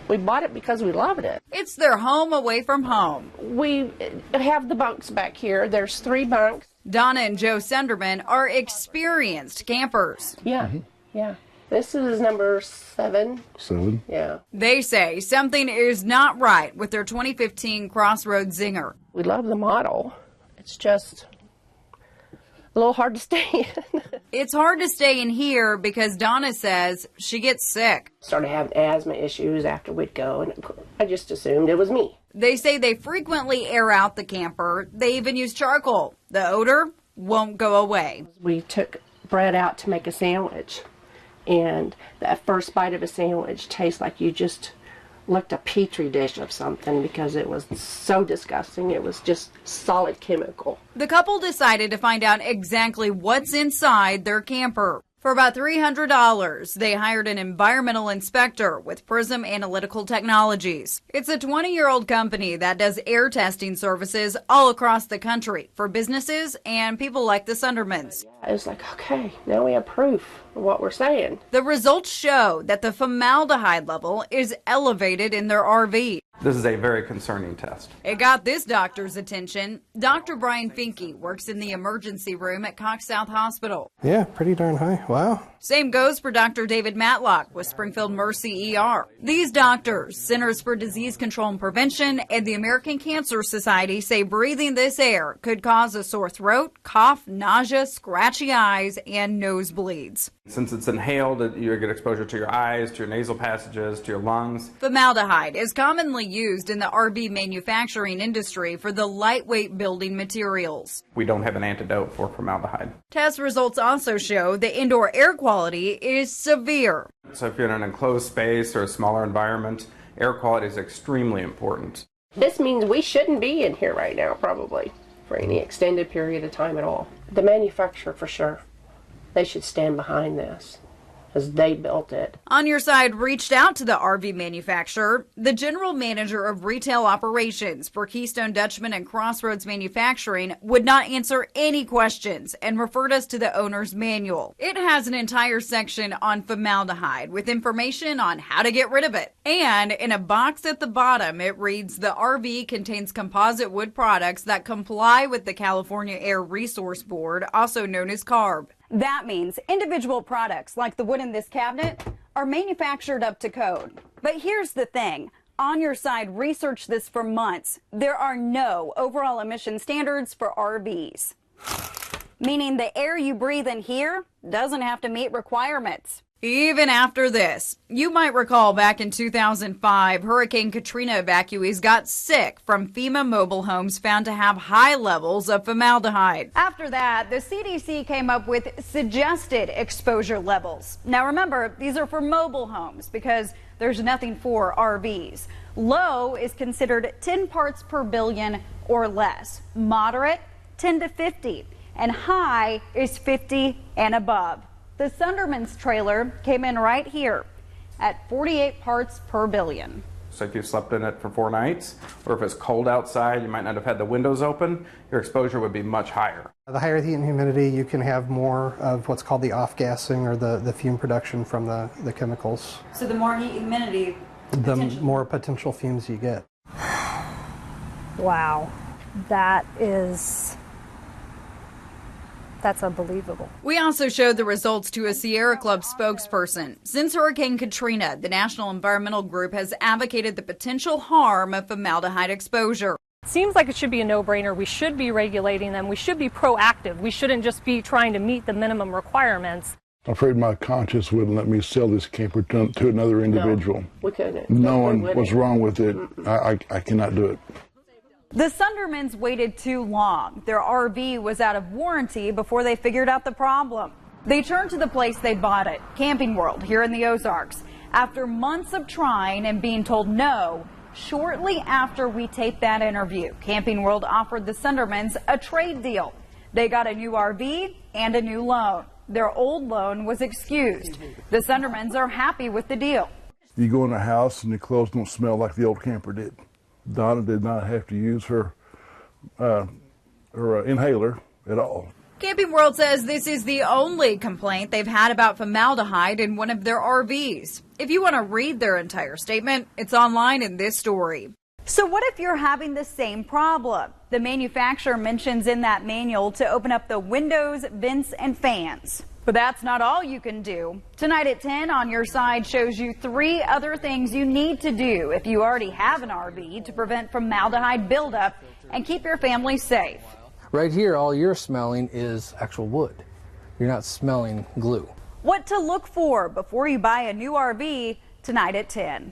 We bought it because we loved it. It's their home away from home. We have the bunks back here. There's 3 bunks. Donna and Joe Sunderman are experienced campers. Yeah, yeah. This is number 7. 7? Yeah. They say something is not right with their 2015 Crossroads Zinger. We love the model. It's just a little hard to stay in. It's hard to stay in here because Donna says she gets sick. Started having asthma issues after we'd go, and I just assumed it was me. They say they frequently air out the camper. They even use charcoal. The odor won't go away. We took bread out to make a sandwich, and that first bite of a sandwich tastes like you just licked a petri dish of something because it was so disgusting. It was just solid chemical. The couple decided to find out exactly what's inside their camper. For about $300, they hired an environmental inspector with Prism Analytical Technologies. It's a 20-year-old company that does air testing services all across the country for businesses and people like the Sundermans. I was like, okay, now we have proof of what we're saying. The results show that the formaldehyde level is elevated in their RV. This is a very concerning test. It got this doctor's attention. Dr. Brian Finke works in the emergency room at Cox South Hospital. Yeah, pretty darn high. Wow. Same goes for Dr. David Matlock with Springfield Mercy ER. These doctors, Centers for Disease Control and Prevention, and the American Cancer Society say breathing this air could cause a sore throat, cough, nausea, scratchy eyes, and nosebleeds. Since it's inhaled, you get exposure to your eyes, to your nasal passages, to your lungs. Formaldehyde is commonly used in the RV manufacturing industry for the lightweight building materials. We don't have an antidote for formaldehyde. Test results also show the indoor air quality is severe. So if you're in an enclosed space or a smaller environment, air quality is extremely important. This means we shouldn't be in here right now, probably, for any extended period of time at all. The manufacturer, for sure. They should stand behind this, because they built it. On Your Side reached out to the RV manufacturer. The general manager of retail operations for Keystone Dutchman and Crossroads Manufacturing would not answer any questions and referred us to the owner's manual. It has an entire section on formaldehyde with information on how to get rid of it. And in a box at the bottom, it reads, the RV contains composite wood products that comply with the California Air Resource Board, also known as CARB. That means individual products like the wood in this cabinet are manufactured up to code. But here's the thing. On Your Side researched this for months. There are no overall emission standards for RVs, meaning the air you breathe in here doesn't have to meet requirements. Even after this, you might recall back in 2005, Hurricane Katrina evacuees got sick from FEMA mobile homes found to have high levels of formaldehyde. After that, the CDC came up with suggested exposure levels. Now remember, these are for mobile homes because there's nothing for RVs. Low is considered 10 parts per billion or less. Moderate, 10 to 50. And high is 50 and above. The Sunderman's trailer came in right here at 48 parts per billion. So if you've slept in it for 4 nights, or if it's cold outside, you might not have had the windows open, your exposure would be much higher. The higher the heat and humidity, you can have more of what's called the off-gassing or the fume production from the chemicals. So the more heat and humidity, the more potential fumes you get. Wow, that's unbelievable. We also showed the results to a Sierra Club spokesperson. Since Hurricane Katrina, the National Environmental Group has advocated the potential harm of formaldehyde exposure. It seems like it should be a no-brainer. We should be regulating them. We should be proactive. We shouldn't just be trying to meet the minimum requirements. I'm afraid my conscience wouldn't let me sell this camper to another individual. No, we couldn't. Knowing what's wrong with it, I cannot do it. The Sundermans waited too long. Their RV was out of warranty before they figured out the problem. They turned to the place they bought it, Camping World here in the Ozarks. After months of trying and being told no, shortly after we taped that interview, Camping World offered the Sundermans a trade deal. They got a new RV and a new loan. Their old loan was excused. The Sundermans are happy with the deal. You go in a house and the clothes don't smell like the old camper did. Donna did not have to use her inhaler at all. Camping World says this is the only complaint they've had about formaldehyde in one of their RVs. If you want to read their entire statement, it's online in this story. So what if you're having the same problem? The manufacturer mentions in that manual to open up the windows, vents, and fans. But that's not all you can do. Tonight at 10 On Your Side shows you 3 other things you need to do if you already have an RV to prevent formaldehyde buildup and keep your family safe. Right here, all you're smelling is actual wood. You're not smelling glue. What to look for before you buy a new RV, tonight at 10.